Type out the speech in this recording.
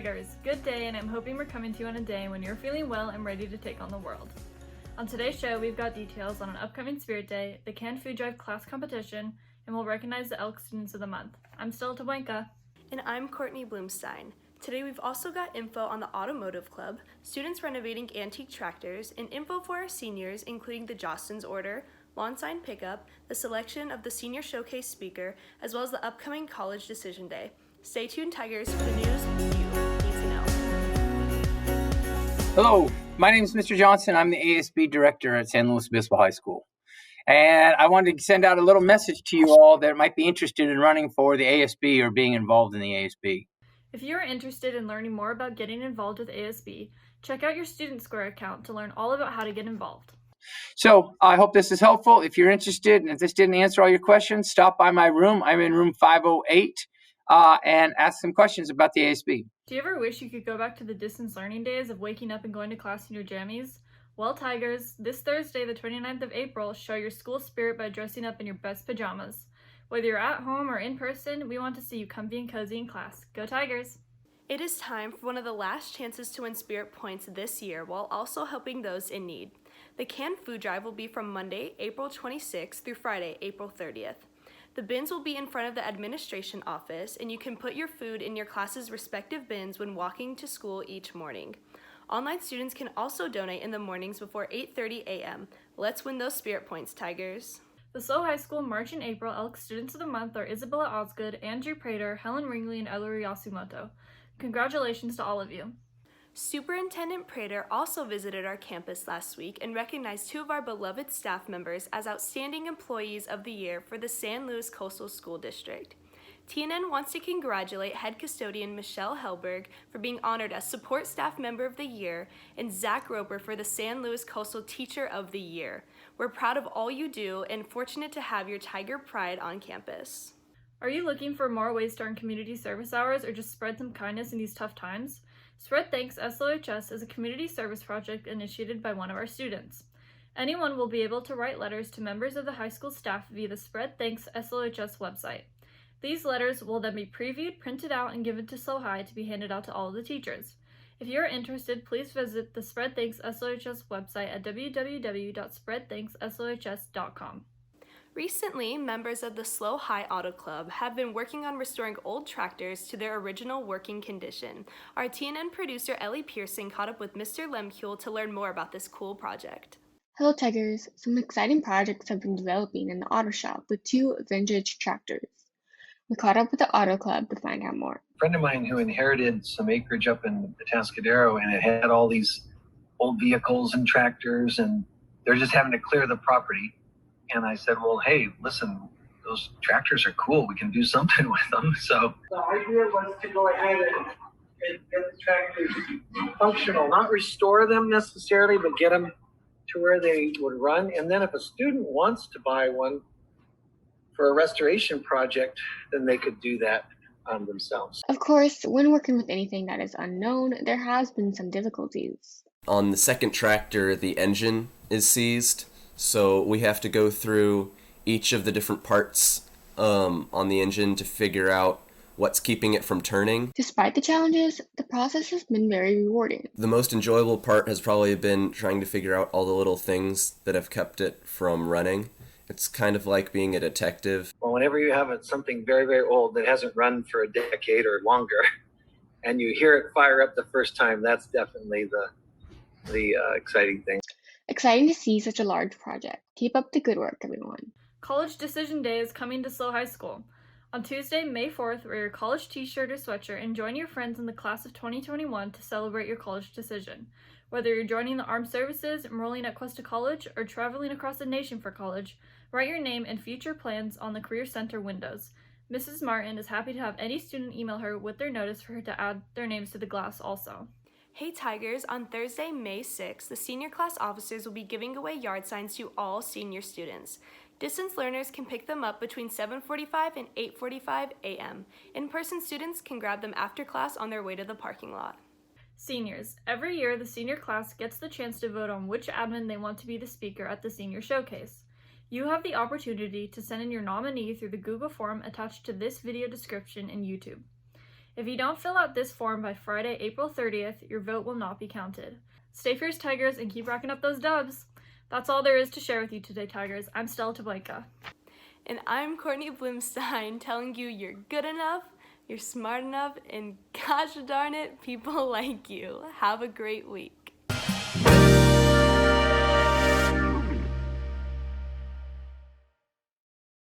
Tigers! Good day, and I'm hoping we're coming to you on a day when you're feeling well and ready to take on the world. On today's show, we've got details on an upcoming Spirit Day, the canned food drive class competition, and we'll recognize the Elks Students of the Month. I'm Stella Tabuenca. And I'm Courtney Bloomstine. Today we've also got info on the Automotive Club, students renovating antique tractors, and info for our seniors, including the Jostens Order, lawn sign pickup, the selection of the Senior Showcase speaker, as well as the upcoming College Decision Day. Stay tuned, Tigers, for the news you need to know. Hello, my name is Mr. Johnson. I'm the ASB Director at San Luis Obispo High School. And I wanted to send out a little message to you all that might be interested in running for the ASB or being involved in the ASB. If you are interested in learning more about getting involved with ASB, check out your Student Square account to learn all about how to get involved. So I hope this is helpful. If you're interested and if this didn't answer all your questions, stop by my room. I'm in room 508 and ask some questions about the ASB. Do you ever wish you could go back to the distance learning days of waking up and going to class in your jammies? Well, Tigers, this Thursday, the 29th of April, show your school spirit by dressing up in your best pajamas. Whether you're at home or in person, we want to see you comfy and cozy in class. Go Tigers! It is time for one of the last chances to win Spirit Points this year while also helping those in need. The canned food drive will be from Monday, April 26th through Friday, April 30th. The bins will be in front of the administration office, and you can put your food in your class's respective bins when walking to school each morning. Online students can also donate in the mornings before 8:30 a.m. Let's win those Spirit Points, Tigers. The SLOHS High School March and April Elks Students of the Month are Isabella Osgood, Andrew Prater, Helen Ringley, and Ellery Yasumoto. Congratulations to all of you. Superintendent Prater also visited our campus last week and recognized two of our beloved staff members as Outstanding Employees of the Year for the San Luis Coastal School District. TNN wants to congratulate Head Custodian Michelle Helberg for being honored as Support Staff Member of the Year and Zach Roper for the San Luis Coastal Teacher of the Year. We're proud of all you do and fortunate to have your Tiger pride on campus. Are you looking for more ways to earn community service hours or just spread some kindness in these tough times? Spread Thanks SLOHS is a community service project initiated by one of our students. Anyone will be able to write letters to members of the high school staff via the Spread Thanks SLOHS website. These letters will then be previewed, printed out, and given to SLOHI to be handed out to all of the teachers. If you are interested, please visit the Spread Thanks SLOHS website at www.spreadthanksSLOHS.com. Recently, members of the SLOHI Auto Club have been working on restoring old tractors to their original working condition. Our TNN producer Ellie Pearson caught up with Mr. Lemkuhl to learn more about this cool project. Hello Tigers! Some exciting projects have been developing in the auto shop with two vintage tractors. We caught up with the Auto Club to find out more. A friend of mine who inherited some acreage up in Atascadero, and it had all these old vehicles and tractors, and they're just having to clear the property. And I said, well, hey, listen, those tractors are cool. We can do something with them. So the idea was to go ahead and get the tractors functional, not restore them necessarily, but get them to where they would run. And then if a student wants to buy one for a restoration project, then they could do that themselves. Of course, when working with anything that is unknown, there has been some difficulties. On the second tractor, the engine is seized. So we have to go through each of the different parts on the engine to figure out what's keeping it from turning. Despite the challenges, the process has been very rewarding. The most enjoyable part has probably been trying to figure out all the little things that have kept it from running. It's kind of like being a detective. Well, whenever you have something very, very old that hasn't run for a decade or longer, and you hear it fire up the first time, that's definitely the exciting thing. Exciting to see such a large project. Keep up the good work, everyone. College Decision Day is coming to SLOHS High School. On Tuesday, May 4th, wear your college t-shirt or sweatshirt and join your friends in the class of 2021 to celebrate your college decision. Whether you're joining the Armed Services, enrolling at Cuesta College, or traveling across the nation for college, write your name and future plans on the Career Center windows. Mrs. Martin is happy to have any student email her with their notice for her to add their names to the glass also. Hey Tigers, on Thursday, May 6th, the senior class officers will be giving away yard signs to all senior students. Distance learners can pick them up between 7:45 and 8:45 a.m. In-person students can grab them after class on their way to the parking lot. Seniors, every year the senior class gets the chance to vote on which admin they want to be the speaker at the senior showcase. You have the opportunity to send in your nominee through the Google form attached to this video description in YouTube. If you don't fill out this form by Friday, April 30th, your vote will not be counted. Stay fierce, Tigers, and keep racking up those dubs. That's all there is to share with you today, Tigers. I'm Stella Tabuenca. And I'm Courtney Bloomstine, telling you you're good enough, you're smart enough, and gosh darn it, people like you. Have a great week.